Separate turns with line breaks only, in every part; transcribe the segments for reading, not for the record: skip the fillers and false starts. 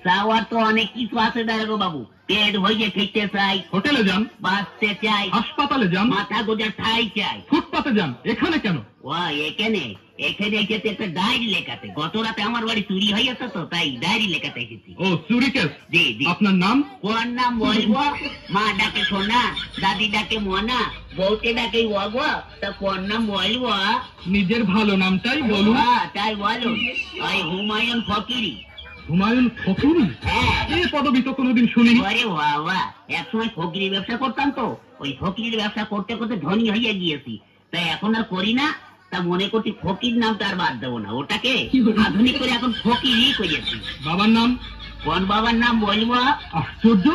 চাওয়ার তো অনেক কিছু আছে দারোগা বাবু। পেট ভরিয়ে খেতে চাই,
হোটেলে যান,
বাঁচতে চাই,
হাসপাতালে যান,
মাথা গোজার ঠাই চাই।
ফুটপাতে যান, এখানে কেন?
ও এখানে এখানে এসেছে একটা ডায়েরি লেখাতে। গত রাতে আমার বাড়ি চুরি হয়েছে তো, তাই ডায়েরি লেখাতে এসেছি।
ও চুরি কেস।
জি জি।
আপনার নাম?
কোন নাম বলবো? মা ডাকে সোনা, দাদি ডাকে মনা, বউকে ডাকে ওগো, তা কোন নাম বলবো?
নিজের ভালো নামটাই বলুন।
তাই বলুন, ওই হুমায়ুন ফকিরি।
হুমায়ুন ফকিরি?
হ্যাঁ।
এই পদবি তো কোনোদিন শুনিনি।
আরে বাবা, এক সময় ফকিরি ব্যবসা করতাম তো, ওই ফকিরির ব্যবসা করতে করতে ধনী হয়ে গিয়েছি, তাই এখন আর করি না। তা মনে করছি ফকির নামটা আর বাদ দেবো না, ওটাকে আধুনিক করে এখন ফকিরই করেছি।
বাবার নাম?
কোন বাবার নাম বলবো?
আশ্চর্য,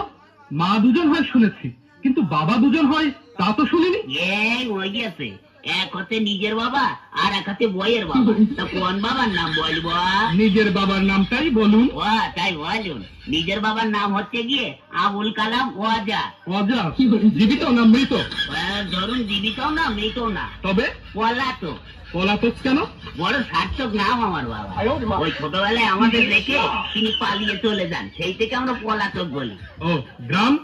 মা দুজন হয় শুনেছি, কিন্তু বাবা দুজন হয় তা তো শুনিনি।
এই হয়ে গেছে, এক হাতে নিজের বাবা আর এক হাতে বইয়ের বাবা। তা কোন বাবার নাম বলবো?
নিজের বাবার নামটাই বলুন।
ও তাই বলুন, নিজের বাবার নাম হচ্ছে গিয়ে আবুল কালাম ওয়াজা।
অজা? জীবিত না মৃত?
ধরুন জীবিত না মৃত না,
তবে
পলাতক।
পলাতক কেন?
বড় সার্থক নাম আমার বাবা। ওই ছোটবেলায় আমাদের রেখে তিনি পালিয়ে চলে যান, সেই থেকে আমরা পলাতক বলি।
ও গ্রাম?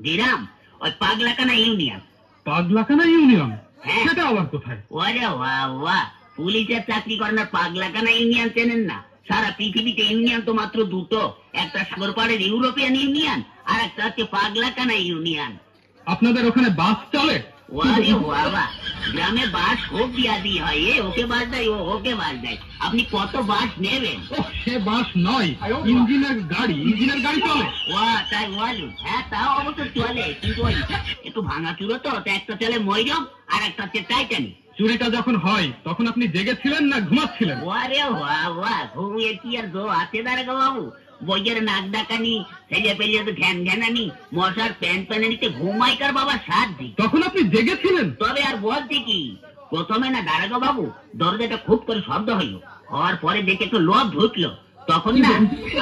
গ্রাম ওই পাগলাকানা ইউনিয়ন।
পাগলাকানা ইউনিয়ন?
হ্যাঁ।
সেটা আবার কোথায়?
ওরে বাবা, পুলিশের চাকরি করেন আর পাগলাকানা ইউনিয়ন চেনেন না? সারা পৃথিবীতে ইউনিয়ন তো মাত্র দুটো, একটা সাগরপাড়ের ইউরোপিয়ান ইউনিয়ন আর একটা হচ্ছে পাগলাকানা ইউনিয়ন।
আপনাদের ওখানে বাস চলে?
ওরে বাবা, গ্রামে বাস খুব দিয়াদি হয়, ওকে বাস দেয়, ওকে বাস দেয়। আপনি কত বাস নেবেন?
সে বাস নয়, ইঞ্জিনের গাড়ি। ইঞ্জিনের গাড়ি চলে?
ও তাই বলুন। হ্যাঁ তাও অবশ্য চলে, কিন্তু ওই একটু ভাঙা চুরো তো, একটা চলে ময়রম আর একটা হচ্ছে টাইটানিক।
চুরিটা যখন হয় তখন আপনি জেগেছিলেন না ঘুমাচ্ছিলেন?
ওরে বাবা, ঘুমিয়ে কি আর জো আছে দারোগা বাবু? বইয়ের নাক ডাকানি, ছেলে পেলে তো ঘ্যান ঘ্যানানি, মশার প্যান প্যানানিতে ঘুমাইকার বাবা সাধ্যি।
তখন আপনি জেগেছিলেন?
তবে আর বলতে কি, প্রথমে না দারোগা বাবু দরজাটা খুব করে শব্দ হইলো, হওয়ার পরে দেখে একটু লোভ ঢুকলো, তখন না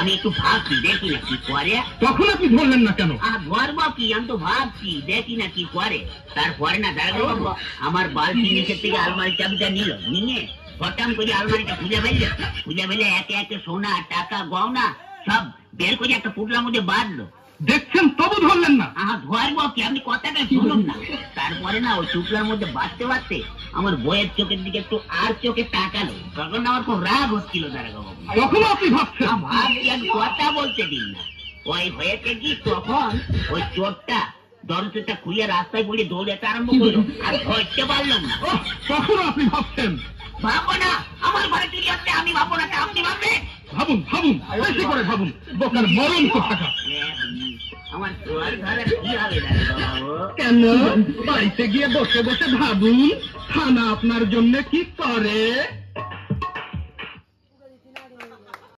আমি একটু ভাবছি দেখি না কি করে।
তখন আপনি ধরলেন না কেন?
ধরবো কি, আমি তো ভাবছি দেখি না কি করে। তারপরে না দারোগা বাবু আমার বালতি নিচের থেকে আলমারির চাবিটা নিয়ে হঠাৎ করে আলমারিটা খুঁজে ফেললে একে একে সোনা টাকা গহনা সব বের করে একটা পুটলার মধ্যে বাঁধলো।
দেখছেন তবু ধরলেন না?
ধরবো কি, আপনি কথাটা শুনুন না। তারপরে না ওই টুকরার মধ্যে বাঁধতে আমার বইয়ের চোখের দিকে একটু আর চোখে তাকালো, তখন আমার খুব রাগ হচ্ছিল দারোগা বাবু।
তখন আপনি ভাবছেন?
ভাবছি, আমি কথা বলতে দিন না। ওই হয়েছে কি, তখন ওই চোরটা দরজাটা খুলে রাস্তায় পড়ে দৌড়াতে আরম্ভ করলো, আর ধরতে পারলাম না।
তখন আপনি ভাবছেন?
ভাবো না, আমার ঘরে চুরি হচ্ছে, আমি ভাবো না, আপনি ভাববেন?
ভাবুন বেশি করে ভাবুন, বোকার মরণ তো থাকা।
আমার চোর ধরে কি হবে দারোগা বাবু?
কেন? বাড়িতে গিয়ে বসে বসে ভাবুন, থানা আপনার জন্য কি করে।